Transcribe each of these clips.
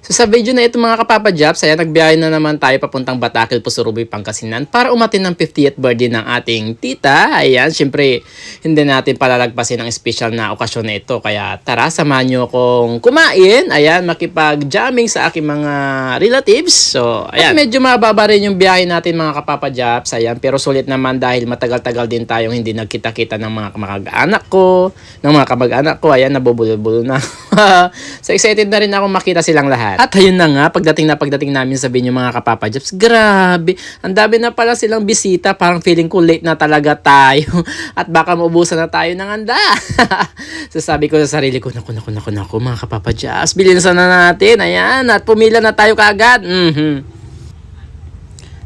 So sa video na ito mga kapapa-Japs, ayan, nagbiyahe na naman tayo papuntang Batakil, Pusurubi, Pangasinan para umatin ng 50th birthday ng ating tita. Ayan, syempre hindi natin palalagpasin ang special na okasyon na ito. Kaya tara, samahan nyo akong kumain. Ayan, makipag-jamming sa aking mga relatives. So ayan, medyo mababa rin yung biyahe natin mga kapapa-Japs. Ayan, pero sulit naman dahil matagal-tagal din tayong hindi nagkita-kita ng mga kamag-anak ko. Ayan, nabubulol-bulol na. So excited na rin ako makita silang lahat. At ayun na nga, pagdating namin sa venue mga kapapa-Japs, grabe, ang dami na pala silang bisita. Parang feeling ko late na talaga tayo at baka maubusan na tayo ng handa. So sabi ko sa sarili ko, naku mga kapapa-Japs, bilisan na natin, ayan, at pumila na tayo kaagad.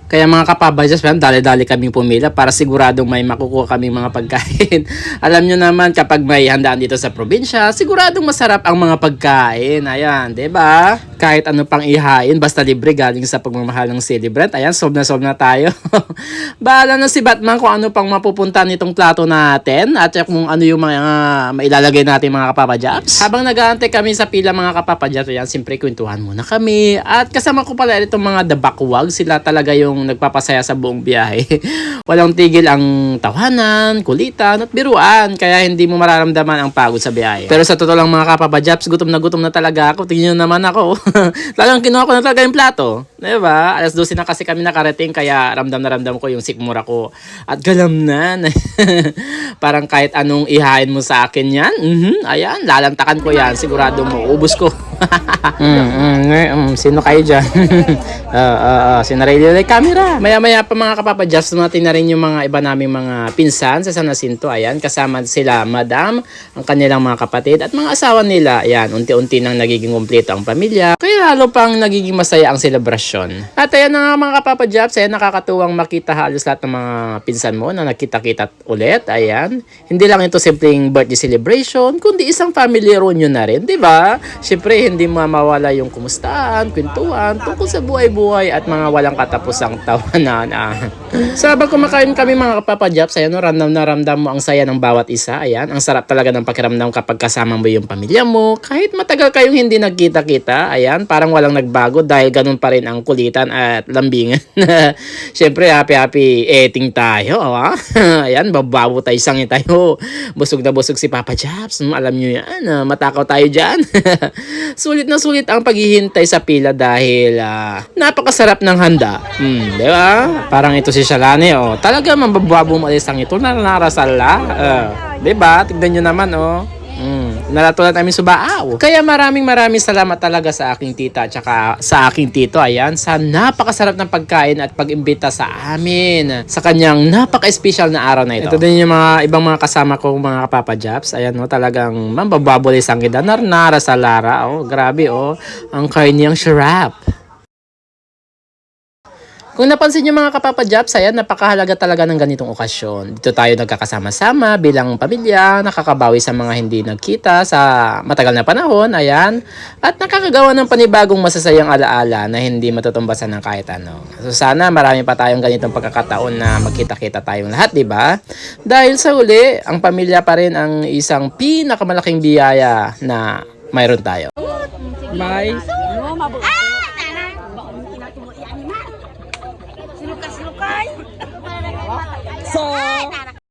Kaya mga kapapa-Japs, dali-dali kaming pumila para siguradong may makukuha kaming mga pagkain. Alam nyo naman, kapag may handaan dito sa probinsya, siguradong masarap ang mga pagkain. Ayan, diba? Kahit ano pang ihain, basta libre galing sa pagmamahal ng celebrant. Ayan, solve na tayo. Bahala na si Batman kung ano pang mapupunta nitong plato natin at kung ano yung mga mailalagay natin mga kapapa-Japs. Habang nag-aantay kami sa pila mga kapapa-Japs, ayan, siyempre kwentuhan muna kami. At kasama ko pala itong mga dabakwag. Sila talaga yung nagpapasaya sa buong biyahe. Walang tigil ang tawanan, kulitan at biruan, kaya hindi mo mararamdaman ang pagod sa biyahe. Pero sa totoo lang mga kapapa-Japs, gutom na talaga ako. Tingnan nyo naman ako. Talagang kinuha ko na talaga yung plato. Diba? Alas 12 na kasi kami nakarating, kaya ramdam na ramdam ko yung sikmura ko. At galamnan. Parang kahit anong ihain mo sa akin yan, ayan, lalantakan ko yan. Sigurado mo, ubus ko. Sino kayo dyan? Sinarili na yung camera. Maya-maya pa mga kapapa-Japs, natin na rin yung mga iba naming mga pinsan sa San Jacinto. Ayan, kasama sila Madam, ang kanilang mga kapatid at mga asawa nila. Ayan, unti-unti nang nagiging kumpleto ang pamilya. Kaya lalo pang nagiging masaya ang selebrasyon. At ayan na nga mga kapapa-Japs, ayan, nakakatuwang makita halos lahat ng mga pinsan mo na nagkita-kita ulit. Ayan, hindi lang ito simpleng birthday celebration, kundi isang family reunion na rin, di ba? Siyempre, hindi mawawala yung kumustahan, kwentuhan, tungkol sa buhay-buhay at mga walang katapusang tawanan. So habang kumakain kami mga kapapa-Japs, ayan, ramdam na ramdam mo ang saya ng bawat isa. Ayan, ang sarap talaga ng pakiramdam kapag kasama mo yung pamilya mo. Kahit matagal kayong hindi nagkita-kita, ayan, parang walang nagbago dahil ganun pa rin ang kulitan at lambingan. Siyempre, happy eating tayo. Ayan, bababo tayo, sangi tayo. Busog na busog si Papa Japs. Alam nyo yan, matakaw tayo dyan. Sulit na sulit ang paghihintay sa pila dahil napakasarap ng handa. Di ba? Parang ito si Shalane, talaga mabababo mo ang ito na narasala. Di ba? Tignan nyo naman, Nalatulad namin subaaw. Kaya maraming salamat talaga sa aking tita at saka sa aking tito, ayan, sa napakasarap ng pagkain at pag-imbita sa amin sa kanyang napaka-special na araw na ito. Ito din yung mga ibang mga kasama ko mga kapapa-Japs. Ayan, talagang mambababoy sang idanar nara sa Lara. Grabe, ang kain niyang sharap. Kung napansin niyo mga kapapa-Japs, ayan, napakahalaga talaga ng ganitong okasyon. Dito tayo nagkakasama-sama bilang pamilya, nakakabawi sa mga hindi nagkita sa matagal na panahon, ayan, at nakakagawa ng panibagong masasayang alaala na hindi matutumbasan ng kahit ano. So sana marami pa tayong ganitong pagkakataon na magkita-kita tayong lahat, di ba? Dahil sa uli, ang pamilya pa rin ang isang pinakamalaking biyaya na mayroon tayo. Bye! Silukay. So,